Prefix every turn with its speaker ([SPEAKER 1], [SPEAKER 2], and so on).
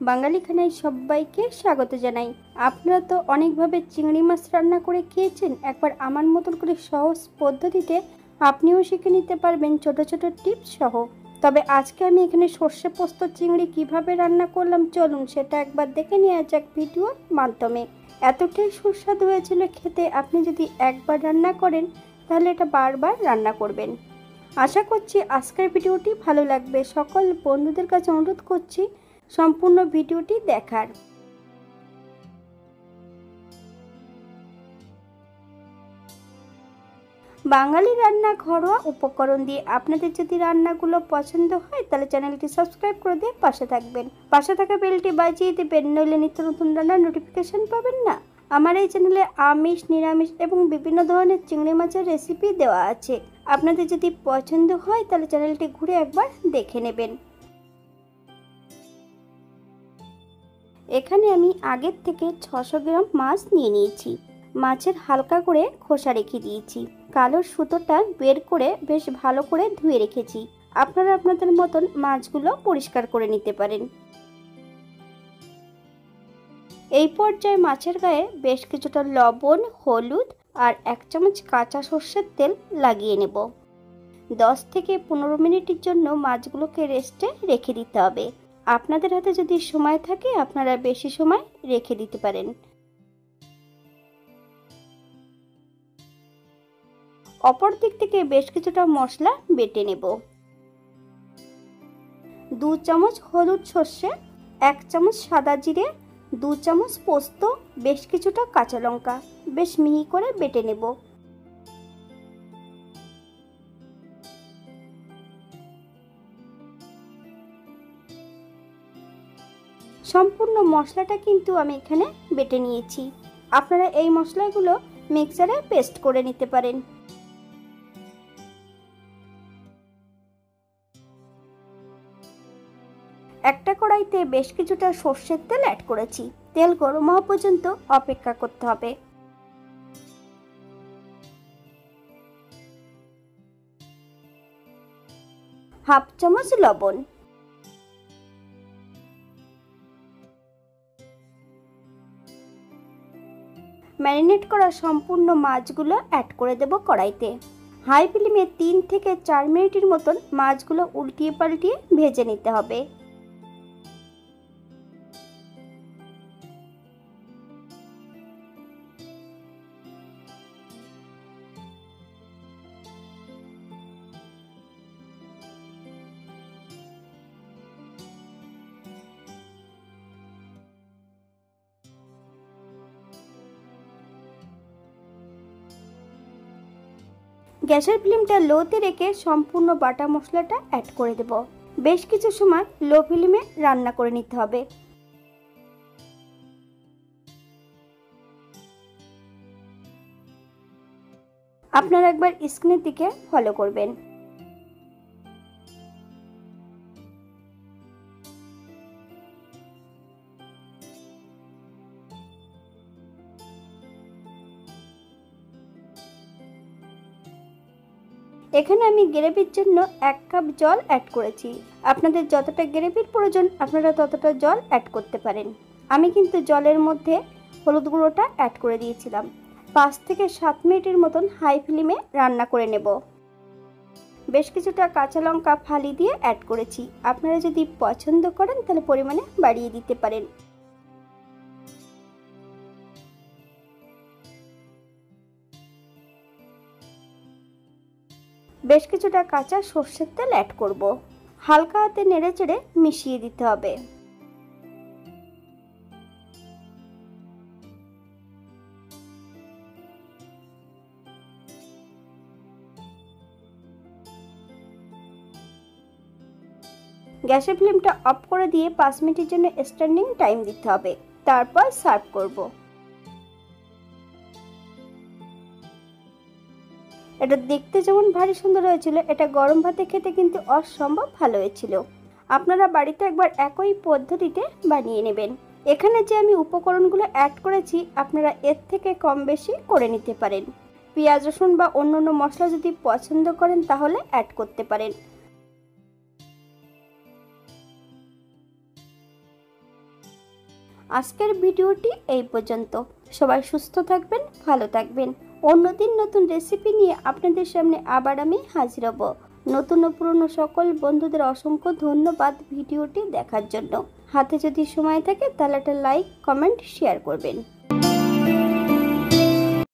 [SPEAKER 1] বাঙালি খানায় সবাইকে স্বাগত জানাই। আপনারা তো অনেকভাবে চিংড়ি মাছ রান্না করে খেয়েছেন। একবার আমার মতন করে সহজ পদ্ধতিতে আপনিও শিখে নিতে পারবেন ছোট ছোট টিপস সহ। তবে আজকে আমি এখানে সর্ষে পোস্ত চিংড়ি কিভাবে রান্না করলাম, চলুন সেটা একবার দেখে নেওয়া যাক ভিডিওর মাধ্যমে। এতটাই সুস্বাদু হয়েছিল খেতে, আপনি যদি একবার রান্না করেন তাহলে এটা বারবার রান্না করবেন। আশা করছি আজকের ভিডিওটি ভালো লাগবে। সকল বন্ধুদের কাছে অনুরোধ করছি সম্পূর্ণ ভিডিওটি দেখার। বাঙালি রান্না ঘরোয়া উপকরণ দিয়ে আপনাদের যদি রান্নাগুলো পছন্দ হয় তাহলে চ্যানেলটি সাবস্ক্রাইব করে দিয়ে পাশে থাকবেন। পাশে থাকা বেলটি বাজিয়ে দেবেন, নইলে নিত্য নতুন রান্নার নোটিফিকেশন পাবেন না। আমার এই চ্যানেলে আমিষ, নিরামিষ এবং বিভিন্ন ধরনের চিংড়ি মাছের রেসিপি দেওয়া আছে। আপনাদের যদি পছন্দ হয় তাহলে চ্যানেলটি ঘুরে একবার দেখে নেবেন। এখানে আমি আগের থেকে 600 গ্রাম মাছ নিয়ে নিয়েছি। মাছের হালকা করে খোসা রেখে দিয়েছি। কালো সুতোটা বের করে বেশ ভালো করে ধুয়ে রেখেছি। আপনারা আপনাদের মতন মাছগুলো পরিষ্কার করে নিতে পারেন। এই পর্যায়ে মাছের গায়ে বেশ কিছুটা লবণ, হলুদ আর 1 চামচ কাঁচা সর্ষের তেল লাগিয়ে নেব। 10 থেকে 15 মিনিটের জন্য মাছগুলোকে রেস্টে রেখে দিতে হবে। আপনাদের হাতে যদি সময় থাকে আপনারা বেশি সময় রেখে দিতে পারেন। অপর দিক থেকে বেশ কিছুটা মশলা বেটে নেব। 2 চামচ হলুদ সর্ষে, 1 চামচ সাদা জিরে, 2 চামচ পোস্ত, বেশ কিছুটা কাঁচা লঙ্কা বেশ মিহি করে বেটে নেব। সম্পূর্ণ মশলাটা কিন্তু আমি এখানে বেটে নিয়েছি। আপনারা এই মশলাগুলো মিক্সারে পেস্ট করে নিতে পারেন। একটা কড়াইতে বেশ কিছুটা সর্ষের তেল অ্যাড করেছি। তেল গরম হওয়া পর্যন্ত অপেক্ষা করতে হবে। হাফ চামচ লবণ, ম্যারিনেট করা সম্পূর্ণ মাছগুলো অ্যাড করে দেব কড়াইতে। হাই ফ্লেমে 3 থেকে 4 মিনিটের মতন মাছগুলো উল্টিয়ে পাল্টিয়ে ভেজে নিতে হবে। গ্যাসের ফ্লেমটা লোতে রেখে সম্পূর্ণ বাটা মশলাটা অ্যাড করে দেব। বেশ কিছু সময় লো ফ্লেমে রান্না করে নিতে হবে। আপনারা একবার স্ক্রিনের দিকে ফলো করবেন। এখানে আমি গ্রেভির জন্য 1 কাপ জল অ্যাড করেছি। আপনাদের যতটা গ্রেভির প্রয়োজন আপনারা ততটা জল অ্যাড করতে পারেন। আমি কিন্তু জলের মধ্যে হলুদ গুঁড়োটা অ্যাড করে দিয়েছিলাম। 5 থেকে 7 মিনিটের মতন হাই ফ্লেমে রান্না করে নেব। বেশ কিছুটা কাঁচা লঙ্কা ফালি দিয়ে অ্যাড করেছি। আপনারা যদি পছন্দ করেন তাহলে পরিমাণে বাড়িয়ে দিতে পারেন। বেশ কিছুটা কাঁচা সর্ষের তেল অ্যাড করব। হালকা হাতে নেড়ে চেড়ে মিশিয়ে দিতে হবে। গ্যাসের ফ্লেমটা অফ করে দিয়ে 5 মিনিটের জন্য স্ট্যান্ডিং টাইম দিতে হবে। তারপর সার্ভ করব। এটা দেখতে যেমন ভারী সুন্দর হয়েছিল, এটা গরম ভাতে খেতে কিন্তু অসম্ভব ভালো হয়েছিল। আপনারা বাড়িতে একবার একই পদ্ধতিতে বানিয়ে নেবেন। এখানে যে আমি উপকরণগুলো অ্যাড করেছি আপনারা এর থেকে কম বেশি করে নিতে পারেন। পেঁয়াজ, রসুন বা অন্যান্য মশলা যদি পছন্দ করেন তাহলে অ্যাড করতে পারেন। আজকের ভিডিওটি এই পর্যন্ত। সবাই সুস্থ থাকবেন, ভালো থাকবেন। অন্যদিন নতুন রেসিপি নিয়ে আপনাদের সামনে আবার আমি হাজির হব। নতুন ও পুরনো সকল বন্ধুদের অসংখ্য ধন্যবাদ ভিডিওটি দেখার জন্য। হাতে যদি সময় থাকে তাহলে একটা লাইক, কমেন্ট, শেয়ার করবেন।